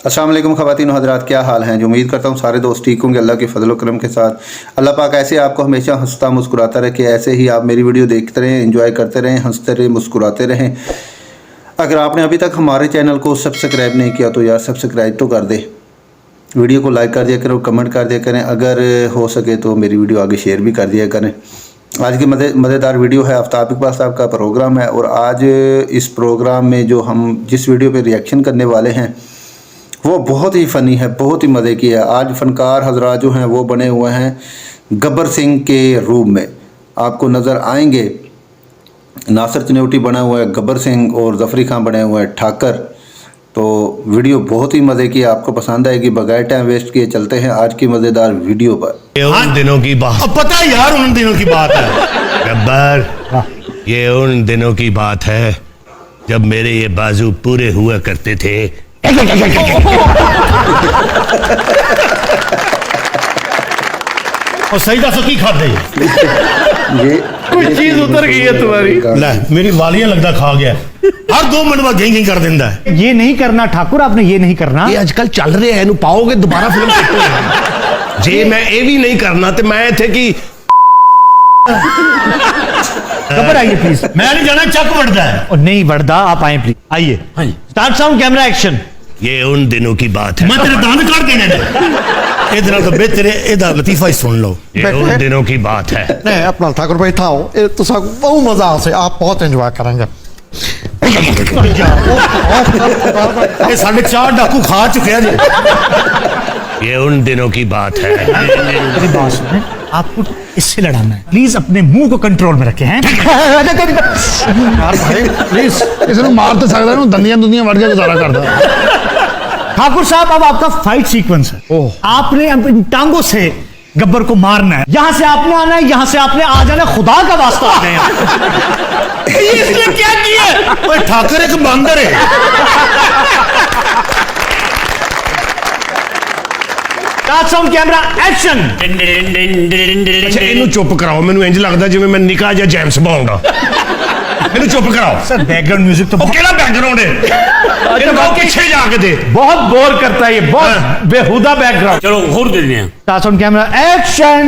अस्सलाम वालेकुम ख़वातीन व हज़रात, क्या हाल हैं। जो उम्मीद करता हूँ सारे दोस्त ठीक होंगे अल्लाह के फजल करम के साथ। अल्लाह पाक ऐसे आपको हमेशा हंसता मुस्कुराता रखे, ऐसे ही आप मेरी वीडियो देखते रहें, एंजॉय करते रहें, हंसते रहें, मुस्कुराते रहें। अगर आपने अभी तक हमारे चैनल को सब्सक्राइब नहीं किया तो यार सब्सक्राइब तो कर दे, वीडियो को लाइक कर दिया करें, कमेंट कर दिया करें, अगर हो सके तो मेरी वीडियो आगे शेयर भी कर दिया करें। आज की मज़ेदार वीडियो है, आफ्ताब इकबाल साहब का प्रोग्राम है और आज इस प्रोग्राम में जो हम जिस वीडियो पे रिएक्शन करने वाले हैं वो बहुत ही फ़नी है, बहुत ही मज़े की है। आज फ़नकार हज़रात जो हैं वो बने हुए हैं गब्बर सिंह के रूप में, आपको नज़र आएंगे। नासिर चनौटी बना हुआ है गब्बर सिंह और ज़फ़री खान बने हुए हैं ठाकर। तो वीडियो बहुत ही मज़े की है, आपको पसंद आएगी। बगैर टाइम वेस्ट किए चलते हैं आज की मज़ेदार वीडियो पर। ये उन दिनों की बात, अब पता है यार, उन दिनों की बात है गब्बर, ये उन दिनों की बात है जब मेरे ये बाजू पूरे हुआ करते थे। और सही दसो की खाते ये कोई चीज उतर गई है तुम्हारी। ले मेरी वालियां लगता खा गया, हर 2 मिनट बाद गें कर देता है। ये नहीं करना ठाकुर, आपने ये नहीं करना। ये आजकल चल रहे हैं, पाओगे दोबारा फिल्म जे मैं ये भी नहीं करना तो मैं थे कि खबर आइए प्लीज। मैं नहीं जाना, चक बढ़ता है। और नहीं बढ़दा, आप आए प्लीज, आइए। हाँ जी, स्टार्ट साउंड कैमरा एक्शन। ये उन दिनों की बात है। मैं तेरे दांत काट देने दे। इधर तो बेहतर है, इधर लतीफा ही सुन लो। ये उन दिनों की बात है। नहीं अपना ठाकुर भाई था तो बहुत मजा आ से, आप बहुत एंजॉय करेंगे। ये 4.5 डाकू खा चुके हैं। ये उन दिनों की बात है। मेरी बात सुने, आपको इससे लड़ाना है, प्लीज अपने मुंह को कंट्रोल में रखें। हैं यार भाई प्लीज, किसी ने मार तो सकता है, दंदियां दुनिया बढ़ के गुजारा करता। ठाकुर साहब, अब आपका फाइट सीक्वेंस है। आपने अब इन टांगों से गब्बर को मारना है। यहां से आपने आना है, यहां से आपने आ जाना है। खुदा का वास्ता आ गए। इसने क्या किया? ओए ठाकर एक बंदर है। Start sound camera action. अच्छा इन्हू चुप कराओ, मैनू इंज लगदा जिवें मैं निका जा जेम्स बॉन्ड आ। मैनू चुप कराओ। सर बैकग्राउंड म्यूजिक तो केड़ा बैकग्राउंड है? इनको पीछे जाके दे। बहुत बोर करता है ये, बहुत बेहुदा बैकग्राउंड। चलो और दे दें। Start sound camera action.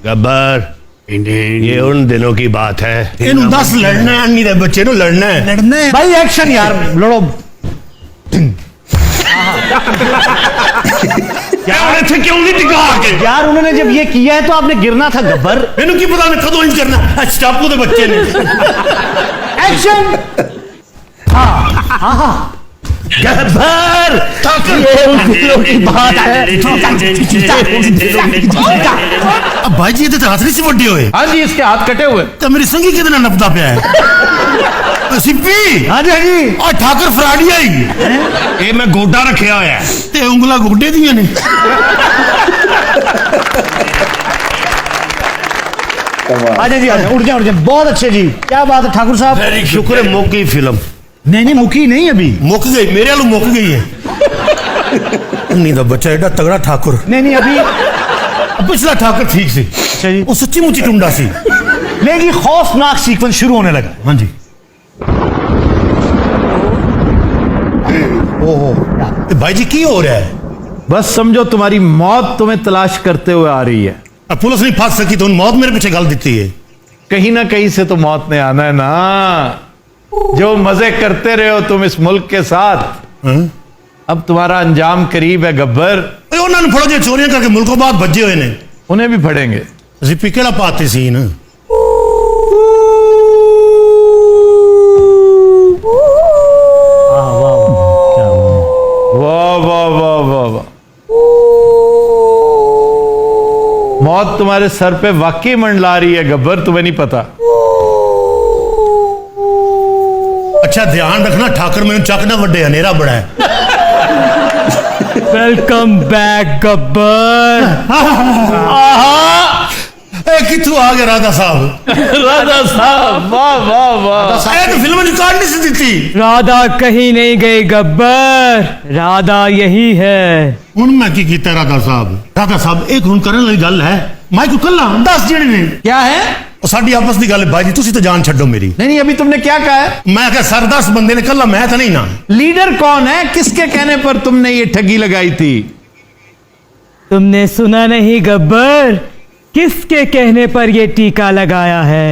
Gabbar, ये उन दिनों की बात है। इन्हू 10 लड़ना है, अन्नी दे बच्चे नु लड़ना है। लड़ना है भाई, एक्शन यार, लड़ो। यार इत्थे क्यों नहीं टिका के? यार उन्होंने जब ये किया है तो आपने गिरना था गब्बर। मैनू की पता नहीं कदों इंज करना। स्टापू दे बच्चे ने। एक्शन। हाँ हाँ हाँ गब्बर, ये उन दिनों की बात है। अब भाई जी ये तो हाथ नहीं वड्डे हुए। हाँ जी, इसके हाथ कटे हुए। तो मेरी संगी कितना नपदा पिया है। सिप्पी, हाँ जी हाँ जी। और ठाकर फराडिया ही ये मैं गोडा रखा होया है ते उंगला गोडे दिया ने। आजा जी आजा, उड़ जाए। बहुत अच्छे जी, क्या बात है ठाकुर साहब। शुक्र है मुक गई फिल्म। नहीं नहीं, मुखी नहीं अभी। मुक गई, मेरे वालों मुक गई है। अन्नी दा बच्चा एडा तगड़ा ठाकुर। नहीं नहीं अभी। अब पिछला ठाकर ठीक सी, अच्छा जी। वो सच्ची मुच्ची टुंडा सी। लेकिन खौफनाक सीक्वेंस शुरू होने लगा। हाँ जी। ओहो, ते भाई जी की हो रहा है? बस समझो तुम्हारी मौत तुम्हें तलाश करते हुए आ रही है। अब पुलिस नहीं फंस सकी तो उन मौत मेरे पीछे गल दी है। कहीं ना कहीं से तो मौत ने आना है ना। जो मजे करते रहे हो तुम इस मुल्क के साथ, अब तुम्हारा अंजाम करीब है गब्बर। उन्होंने फड़ो जो चोरियां करके मुल्कों बाद भज्जे हुए ने, उन्हें भी फड़ेंगे। जिप्पी केड़ा पाते सी ना। वाह वाह वाह वाह वाह, मौत तुम्हारे सर पे वाकई मंडला रही है गब्बर, तुम्हें नहीं पता। अच्छा ध्यान रखना ठाकर, मैंने चक ना वड्डे, हनेरा बड़ा है। Welcome back Gabbar. कितू आ गया राधा साहब। राधा साहब, वाह वाह वाह। तो फिल्म रिकॉर्ड नहीं सी दी। राधा कहीं नहीं गई गब्बर, राधा यही है। हूं मैं की कीता राधा साहब? राधा साहब एक हूं करने वाली गल है। मैं को कल 10 जने ने क्या है? ਉਹ ਸਾਡੀ ਆਪਸ ਦੀ ਗੱਲ ਹੈ ਬਾਈ ਜੀ ਤੁਸੀਂ ਤਾਂ ਜਾਨ ਛੱਡੋ ਮੇਰੀ नहीं नहीं अभी तुमने क्या कहा है? ਮੈਂ ਕਿਹਾ ਸਰਦਾਰ ਬੰਦੇ ਨੇ ਕੱਲਾ ਮੈਂ ਤਾਂ ਨਹੀਂ ਨਾ लीडर कौन है? किसके कहने पर तुमने ये ठगी लगाई थी? तुमने सुना नहीं गब्बर, किसके कहने पर ये टीका लगाया है?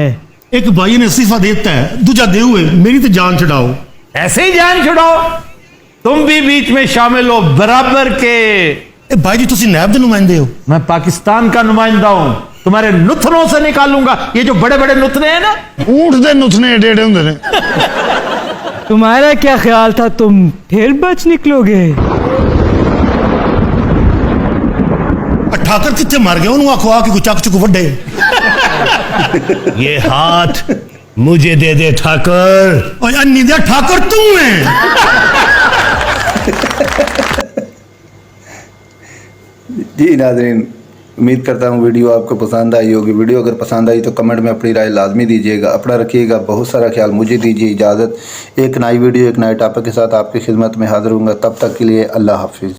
ਇੱਕ ਭਾਈ ਨੇ ਅਸਤੀਫਾ ਦੇ ਦਿੱਤਾ ਹੈ ਦੂਜਾ ਦੇਊ ਹੈ ਮੇਰੀ ਤੇ ਜਾਨ ਛਡਾਓ ऐसे ही जान छुड़ाओ, तुम भी बीच में शामिल हो बराबर के। ਇਹ ਭਾਈ ਜੀ ਤੁਸੀਂ ਨਾਇਬ ਦੇ ਨੁਮਾਇੰਦੇ ਹੋ मैं पाकिस्तान का नुमाइंदा हूं, तुम्हारे नुथनों से निकालूंगा ये जो बड़े बड़े नुथने हैं ना। ऊंट दे नुथने एडे एडे हुंदे ने तुम्हारा क्या ख्याल था तुम फिर बच निकलोगे? ठाकर कितने मर गए उन्होंने आखो आके कोई चक चुक वड्डे ये हाथ मुझे दे दे ठाकर और अन्नी दे ठाकर तू है जी नाज़रीन, उम्मीद करता हूँ वीडियो आपको पसंद आई होगी। वीडियो अगर पसंद आई तो कमेंट में अपनी राय लाजमी दीजिएगा। अपना रखिएगा बहुत सारा ख्याल। मुझे दीजिए इजाज़त। एक नई वीडियो एक नए टॉपिक के साथ आपकी खिदमत में हाजिर हूँगा। तब तक के लिए अल्लाह हाफिज़।